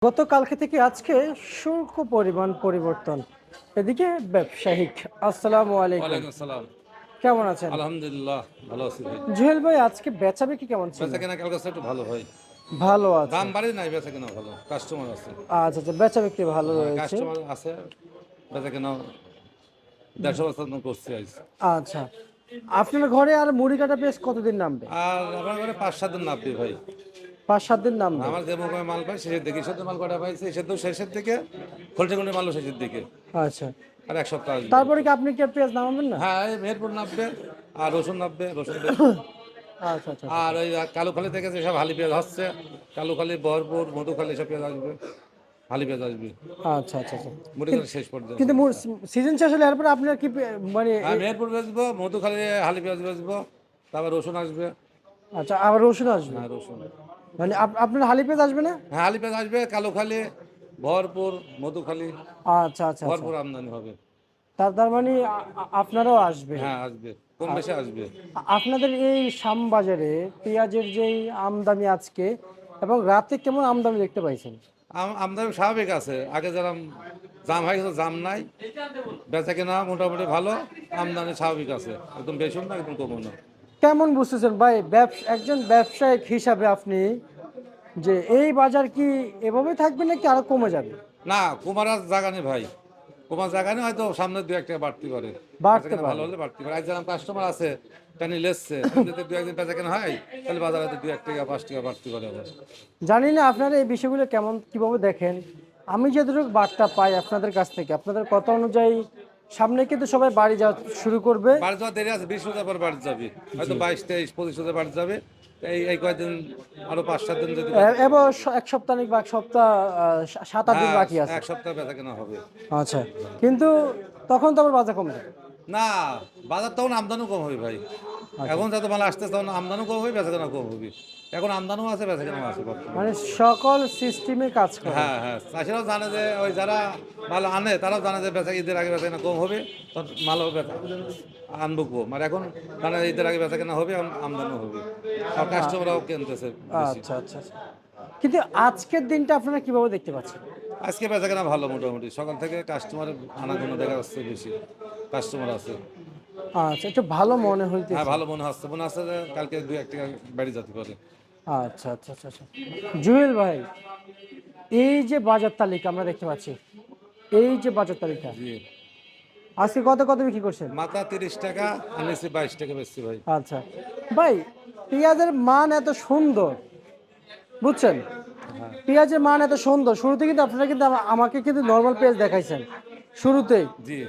গতকালকে থেকে আজকে শুল্ক পরিমাণ পরিবর্তন। এদিকে ব্যবসায়িক। আসসালামু আলাইকুম। ওয়ালাইকুম আসসালাম। কেমন আছেন? আলহামদুলিল্লাহ ভালো আছি ভাই। জুয়েল ভাই, আজকে বেচাবেচি কেমন ছিল? বেচাকেনা কালকে একটু ভালো ভাই। ভালো আছে। দাম বাড়ে নাই, বেচাকেনা ভালো। কাস্টমার আছে। আচ্ছা আচ্ছা, বেচাবিক্রি ভালো হ্যাঁ, রয়েছে। কাস্টমার আছে। বেচাকেনা ১৫০ বছর করছি আজ। আচ্ছা, আপনার ঘরে আর মুড়ি কাটা পেঁয়াজ কতদিন নামবে? আর আমার ঘরে ৫-৭ দিন নাববে ভাই। ৫-৭ দিন নামবে। আমার যে মোকামে মাল পাই শেষের দিকে, ঈষৎ মাল কটা পাইছে শেষের দিকে, খোলটে মালও শেষের দিকে। আচ্ছা, আর ১ সপ্তাহ আসবে। তারপরে কি আপনি কি আর পেঁয়াজ নামাবেন না? হ্যাঁ, এই মেহেরপুর নাববে আর রসুন নাববে, রসুন বেচবো। আচ্ছা আচ্ছা আচ্ছা আর ওই কালুখালী থেকে যেসব হালি পেঁয়াজ হচ্ছে, কালুখালী, বহরপুর, মধুখালী এসব পেঁয়াজ আসবে। হালি পেঁয়াজ আসবে। আচ্ছা আচ্ছা আচ্ছা। মুড়িঘাট শেষ পর্যন্ত। কিন্তু সিজন শেষ হলে এরপরে আপনার কি মানে হ্যাঁ, মেহেরপুর বেচবো, মধুখালী হালি পেঁয়াজ বেচবো, তারপর রসুন আসবে। আচ্ছা, আবার রসুন আসবে? হ্যাঁ, রসুন। মানে আপনার হালি পেঁয়াজ আসবে না? হ্যাঁ, হালি পেঁয়াজ আসবে, কালুখালী, ভরপুর, মধুখালী, আচ্ছা আচ্ছা আচ্ছা। ভরপুর আমদানি হবে। তার মানে আপনারাও আসবে? হ্যাঁ, আসবে, কম আ- বেশি আসবে। আপনাদের এই শ্যামবাজারে পেঁয়াজের যেই আমদানি আজকে এবং রাতে কেমন আমদানি দেখতে পাইছেন? আমদানি স্বাভাবিক আছে, আগে যেরকম জাম হয়ে গেছে, জাম নাই। বেচা কেনা মোটামুটি ভালো, আমদানি স্বাভাবিক আছে, একদম বেশিও না, একদম কমও না। কেমন বুঝতেছেন ভাই, একজন ব্যবসায়িক হিসাবে আপনি, যে এই বাজার কি এভাবে থাকবে নাকি আরো কমে যাবে? না, কুমার আর জায়গা নেই ভাই। কুমার জায়গা নেই, হয়তো সামনে ২-১ টাকা বাড়তে পারে। বাড়তে বেচাকেনা ভালো পারে। হলে বাড়তে পারে। আজ যেরকম কাস্টমার আছে, টানি লেসছে, যদি ২-১ দিন বেচাকেনা হয়, তাহলে বাজারে হয়তো ২-১ টাকা ৫ টাকা বাড়তে পারে আবার। জানি না আপনারা এই বিষয়গুলো কিভাবে দেখেন। আমি যতটুকু বার্তা পাই আপনাদের কাছ থেকে, আপনাদের কথা অনুযায়ী সামনে কিন্তু সবাই বাড়ি যাওয়া শুরু করবে। বাড়ি যাওয়ার দেরি আছে, ২০ রোজার পর বাড়ি যাবে, হয়তো জি। ২২, ২৩, ২৫ রোজা বাড়ি যাবে। এই কয়েকদিন, আরো ৫-৭ দিন যদি এবার এক সপ্তাহ বা এক সপ্তাহ, 7-8 দিন হ্যাঁ, বাকি আছে। ১ সপ্তাহ বেচাকেনা হবে। আচ্ছা, কিন্তু তখন তো আবার বাজার কমে যাবে। না, বাজার তখন আমদানিও কম হবে ভাই। আচ্ছা, এখন যত মাল আসতেছে তখন আমদানিও কম হবে, বেচাকেনা কম হবে। এখন আমদানিও আছে, বেচাকেনাও আছে বর্তমানে। মানে সকল সিস্টেমে কাজ করে। হ্যাঁ, হ্যাঁ, চাষিরাও জানে যে ওই যারা মাল আনে তারাও জানে যে ঈদের আগে বেচাকেনা কম হবে, তখন মালও আনবো কম। আর এখন জানে ঈদের আগে বেচাকেনা হবে, আমদানিও হবে, আর কাস্টমাররাও কিনতেছে বেশি। আচ্ছা আচ্ছা আচ্ছা। কিন্তু আজকের দিনটা আপনারা কিভাবে দেখতে পাচ্ছেন? আজকে বেচাকেনা ভালো, মোটামুটি সকাল থেকে কাস্টমারের আনাগোনা দেখা যাচ্ছে, বেশি কাস্টমার আছে। আচ্ছা, একটু ভালো মনে হ্যাঁ, হইতেছে। ভালো মনে হচ্ছে যে কালকে ২-১ টাকা বেড়ে যেতে পারে। আচ্ছা আচ্ছা আচ্ছা আচ্ছা। জুয়েল ভাই, এই যে বাজার তালিকা আমরা দেখতে পাচ্ছি, এই যে বাজার তালিকা, জি, আজকে কত কত বিক্রি করছেন? মাথা ৩০ টাকা, আনিছি ২২ টাকা বেচছি ভাই। আচ্ছা ভাই, পেঁয়াজের মান এত সুন্দর, বুঝছেন? হ্যাঁ, পেঁয়াজের মান এত সুন্দর, শুরুতে কিন্তু আপনারা কিন্তু আমাকে কিন্তু নর্মাল পেঁয়াজ দেখাইছেন শুরুতেই। জি।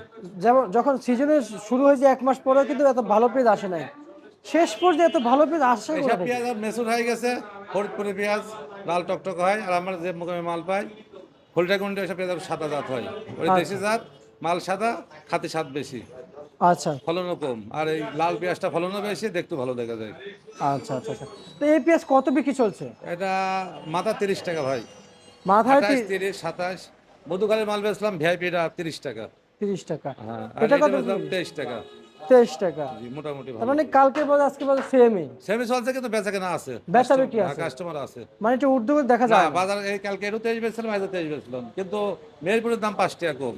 যেমন যখন সিজনে শুরু হয়েছে 1 মাস পরেও কিন্তু এত ভালো পেঁয়াজ আসে নাই। শেষ পর্যায়ে এত ভালো পেঁয়াজ আসছে কোথা এইসব থেকে? পেঁয়াজ আর মেচুর হয়ে গেছে, ফরিদপুরি পেঁয়াজ লাল টকটক হয়, আর আমরা যে মোকামে মাল পাই খোলটা গুন্ডে এসব পেঁয়াজ সাদা জাত হয়। ওই দেশি আচ্ছা জাত, মাল সাদা, খাতে স্বাদ বেশি, আচ্ছা ফলনও কম। আর এই লাল পেঁয়াজটা ফলনও বেশি, দেখতে ভালো দেখা যায়। আচ্ছা আচ্ছা আচ্ছা। তো এই পেঁয়াজ কত বিক্রি চলছে? এটা মাথা ৩০ টাকা ভাই, মাথায় ২৮, ৩০, ২৭। মধুখালীর মাল বেচলাম ভিআইপিটা ৩০ টাকা। 30 টাকা। হ্যাঁ, আর এটা এইটা কত বেচলাম বিক্রি? ২৩ টাকা। 23 টাকা। জি, মোটামুটি তার ভালো। মানে কালকের বাজার আজকে বাজার সেমই, সেমি চলছে, কিন্তু বেচা কেনা আছে, বেচা বিক্রি আছে। কাস্টমার আছে। মানে এটা ঊর্ধ্ব করে দেখা না, যায় না। বাজার এই কালকে একটু ২৩ বেচছিলাম, আজও ২৩ বেচলাম, কিন্তু মেহেরপুরের দাম ৫ টাকা কম।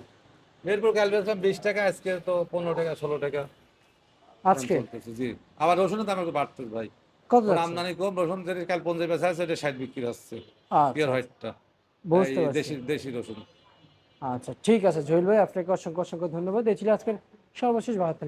মেহেরপুর কাল বেচলাম ২০ টাকা, আজকে তো ১৫ টাকা, ১৬ টাকা দাম আজকে চলতেছে। জি, আবার রসুনের দাম একটু বাড়তেছে ভাই। কত ওর যাচ্ছে? আমদানি কম, রসুন যেটা কাল ৫০ বেচা আছে, এটা ৬০ বিক্রি হচ্ছে, আচ্ছা পিওর আচ্ছা, হোয়াইটটা, এই বুঝতে পারছি। দেশি দেশি রসুন। আচ্ছা ঠিক আছে জহির ভাই, আপনাকে অসংখ্য অসংখ্য ধন্যবাদ। এই ছিল আজকের সর্বশেষ বার্তা।